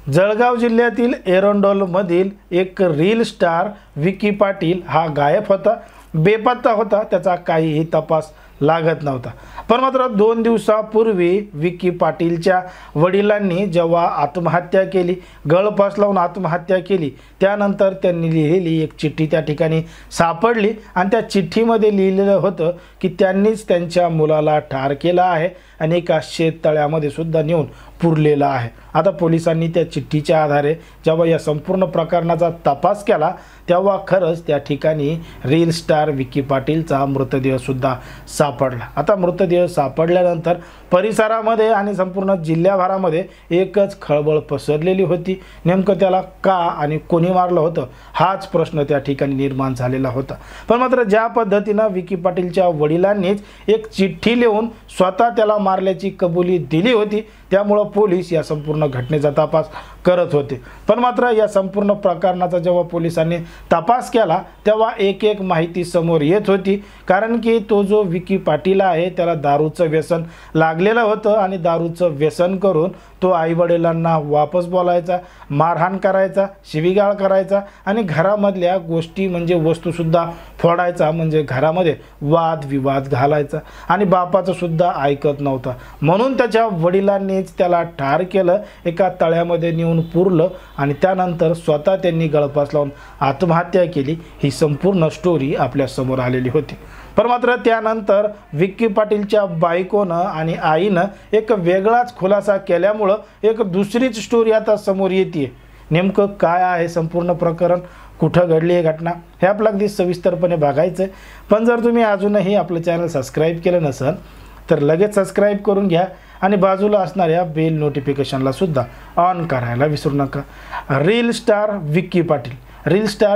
जळगाव जिल्ह्यातील एरंडोलमधील एक reel star Vicky Patil हा गायब होता, बेपत्ता होता। त्याचा काहीही तपास लागत नव्हता। पण मात्र 2 दिवसापूर्वी विकी पाटीलच्या वडिलांनी जेव्हा आत्महत्या केली, गळफास लावून आत्महत्या केली, त्यानंतर त्यांनी लिहिलेली एक चिठ्ठी त्या ठिकाणी सापडली आणि त्या चिठ्ठीमध्ये लिहिलेलं होतं की त्यांनीच त्यांच्या मुलाला ठार केला आहे आणि एका शेततळ्यामध्ये सुद्धा नेऊन पुरलेला आहे। आता पोलिसांनी त्या चिठ्ठीच्या आधारे जेव्हा या संपूर्ण प्रकरणाचा तपास केला तेव्हा खरंच त्या ठिकाणी रील स्टार विकी पाटीलचा मृतदेह सुद्धा सापडला। आता मृतदेह सापडल्यानंतर परिसरामध्ये आणि संपूर्ण जिल्ह्याभरामध्ये एकच खळबळ पसरलेली होती। नेमकं त्याला का आणि कोणी मारलं होतं हाच प्रश्न त्या ठिकाणी निर्माण झालेला होता। पण मात्र ज्या पद्धतीनं विकी पाटीलच्या वडिलांनीच एक चिठ्ठी लिहून स्वतः त्याला मारल्याची कबुली दिली होती, त्यामुळे पोलीस या संपूर्ण घटनेचा तपास करत होते। पण मात्र या संपूर्ण प्रकरणाचा जेव्हा पोलिसांनी तपास केला तेव्हा एक माहिती समोर येत होती, कारण की तो जो विकी पाटील आहे त्याला दारूचं व्यसन लागलेलं होतं आणि दारूचं व्यसन करून तो आईवडिलांना वापस बोलायचा, मारहाण करायचा, शिवीगाळ करायचा आणि घरामधल्या गोष्टी म्हणजे वस्तूसुद्धा फोडायचा, म्हणजे घरामध्ये वादविवाद घालायचा आणि बापाचं सुद्धा ऐकत नव्हता। म्हणून त्याच्या वडिलांनीच त्याला ठार केलं, एका तळ्यामध्ये नेऊन पुरलं आणि त्यानंतर स्वतः त्यांनी गळफास लावून आत्महत्या केली। ही संपूर्ण स्टोरी आपल्या समोर आलेली होती। पण मात्र त्यानंतर विकी पाटीलच्या बायकोनं आणि आईनं एक वेगळाच खुलासा केल्यामुळं एक दुसरीच स्टोरी आता समोर येते। नेमकं काय आहे संपूर्ण प्रकरण, कुठं घडली ही घटना, हे आपल्याला अगदी सविस्तरपणे बघायचं आहे। पण जर तुम्ही अजूनही आपलं चॅनल सबस्क्राईब केलं नसेल तर लगेच सबस्क्राईब करून घ्या आणि बाजूला असणाऱ्या बेल नोटिफिकेशनला सुद्धा ऑन करायला विसरू नका। रील स्टार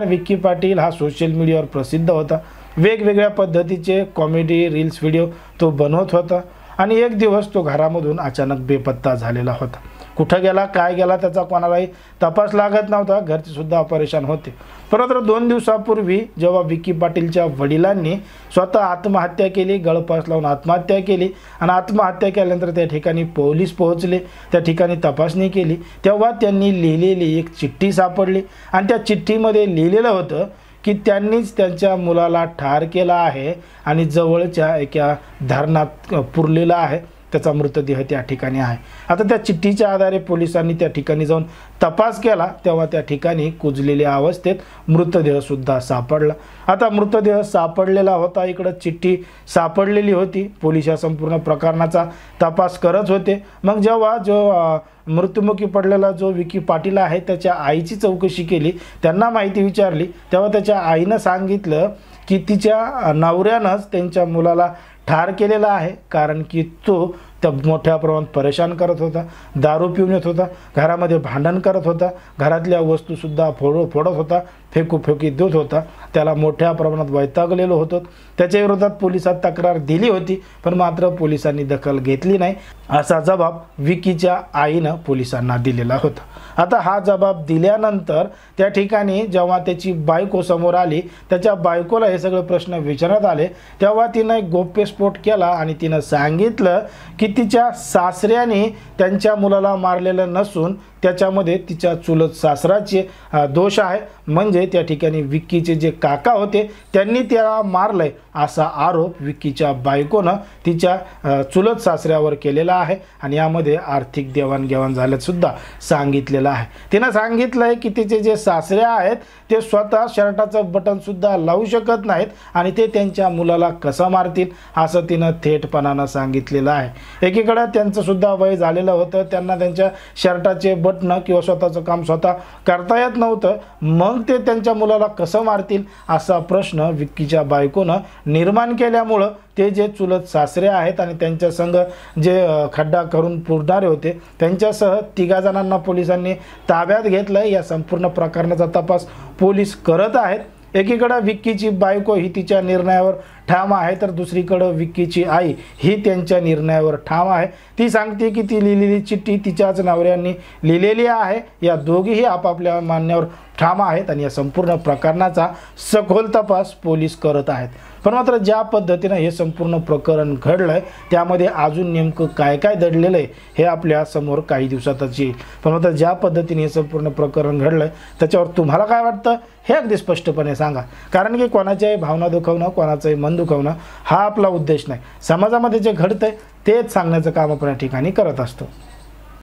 विकी पाटील हा सोशल मीडियावर प्रसिद्ध होता। वेगवेगळ्या पद्धतीचे कॉमेडी रील्स व्हिडिओ तो बनवत होता आणि एक दिवस तो घरामधून अचानक बेपत्ता झालेला होता। कुठं गेला, काय गेला त्याचा कोणालाही तपास लागत नव्हता, घरचे सुद्धा परेशान होते। परंतु 2 दिवसापूर्वी जेव्हा विकी पाटीलच्या वडिलांनी स्वतः आत्महत्या केली, गळफास लावून आत्महत्या केली आणि आत्महत्या केल्यानंतर त्या ठिकाणी पोलीस पोहोचले, त्या ठिकाणी तपासणी केली, तेव्हा त्यांनी लिहिलेली एक चिठ्ठी सापडली आणि त्या चिठ्ठीमध्ये लिहिलेलं होतं की त्यांनीच त्यांच्या मुलाला ठार केला आहे आणि जवळच्या एका धरणात पुरलेला आहे, त्याचा मृतदेह त्या ठिकाणी आहे। आता त्या चिठ्ठीच्या आधारे पोलिसांनी त्या ठिकाणी जाऊन तपास केला तेव्हा त्या ठिकाणी कुजलेल्या अवस्थेत मृतदेह सुद्धा सापडला। आता मृतदेह सापडलेला होता, इकडं चिठ्ठी सापडलेली होती। पोलीस या संपूर्ण प्रकरणाचा तपास करत होते। मग जेव्हा जो मृत्युमुखी पडलेला जो विकी पाटील आहे त्याच्या आईची चौकशी केली, त्यांना माहिती विचारली, तेव्हा त्याच्या आईनं सांगितलं की तिच्या नवऱ्यानंच त्यांच्या मुलाला ठार केलेला आहे, कारण की तो त्या मोठ्या प्रमाणात परेशान करत होता, दारू पिऊन येत होता, घरामध्ये भांडण करत होता, घरातल्या वस्तूसुद्धा फोडत होता, फेकी देत होता, त्याला मोठ्या प्रमाणात वैतागलेलं होतं। त्याच्या विरोधात पोलिसात तक्रार दिली होती, पण मात्र पोलिसांनी दखल घेतली नाही, असा जबाब विकीच्या आईनं पोलिसांना दिलेला होता। आता हा जबाब दिल्यानंतर त्या ठिकाणी जेव्हा त्याची बायको समोर आली, त्याच्या बायकोला हे सगळे प्रश्न विचारण्यात आले, तेव्हा तिनं एक गौप्यस्फोट केला आणि तिनं सांगितलं की तिच्या सासऱ्याने त्यांच्या मुलाला मारलेलं नसून त्याच्यामध्ये तिच्या चुलत सासराचे दोष आहे, म्हणजे त्या ठिकाणी विकीचे जे काका होते त्यांनी त्याला मारलंय असा आरोप विकीच्या बायकोनं तिच्या चुलत सासऱ्यावर केलेला आहे आणि यामध्ये आर्थिक देवाणघेवाण झाल्याचं सुद्धा सांगितलेलं आहे। तिनं सांगितलंय की तिचे जे सासरे आहेत ते स्वतः शर्टाचं बटन सुद्धा लावू शकत नाहीत आणि ते त्यांच्या मुलाला कसं मारतील असं तिनं थेटपणानं सांगितलेलं आहे। एकीकडे त्यांचं सुद्धा वय झालेलं होतं, त्यांना त्यांच्या शर्टाचे बटन किंवा स्वतःचं काम स्वतः करता येत नव्हतं, मग ते त्यांच्या मुलाला कसं मारतील असा प्रश्न विकीच्या बायकोनं निर्माण केल्यामुळं ते जे चुलत सासरे आहेत आणि त्यांच्या संग जे खड्डा करून पुरणारे होते त्यांच्यासह 3 जणांना पोलिसांनी ताब्यात घेतलं। या संपूर्ण प्रकरणाचा तपास पोलीस करत आहेत। एकीकडे विकीची बायको ही तिच्या निर्णयावर ठाम आहे, तर दुसरीकडं विक्कीची आई ही त्यांच्या निर्णयावर ठाम आहे. ती सांगते की ती लिहिलेली चिठ्ठी तिच्याच नवऱ्यांनी लिहिलेली आहे. या दोघीही आपापल्या मान्यावर ठाम आहेत आणि या संपूर्ण प्रकरणाचा सखोल तपास पोलीस करत आहेत. पण मात्र ज्या पद्धतीनं हे संपूर्ण प्रकरण घडलं आहे त्यामध्ये अजून नेमकं काय काय दडलेलं आहे हे आपल्या समोर काही दिवसातच येईल. पण मात्र ज्या पद्धतीने हे संपूर्ण प्रकरण घडलं आहे त्याच्यावर तुम्हाला काय वाटतं हे अगदी स्पष्टपणे सांगा. कारण की कोणाच्याही भावना दुखवणं, कोणाचंही मन दुखवणं हा आपला उद्देश नाही. समाजामध्ये जे घडतंय तेच सांगण्याचं काम आपण या ठिकाणी करत असतो.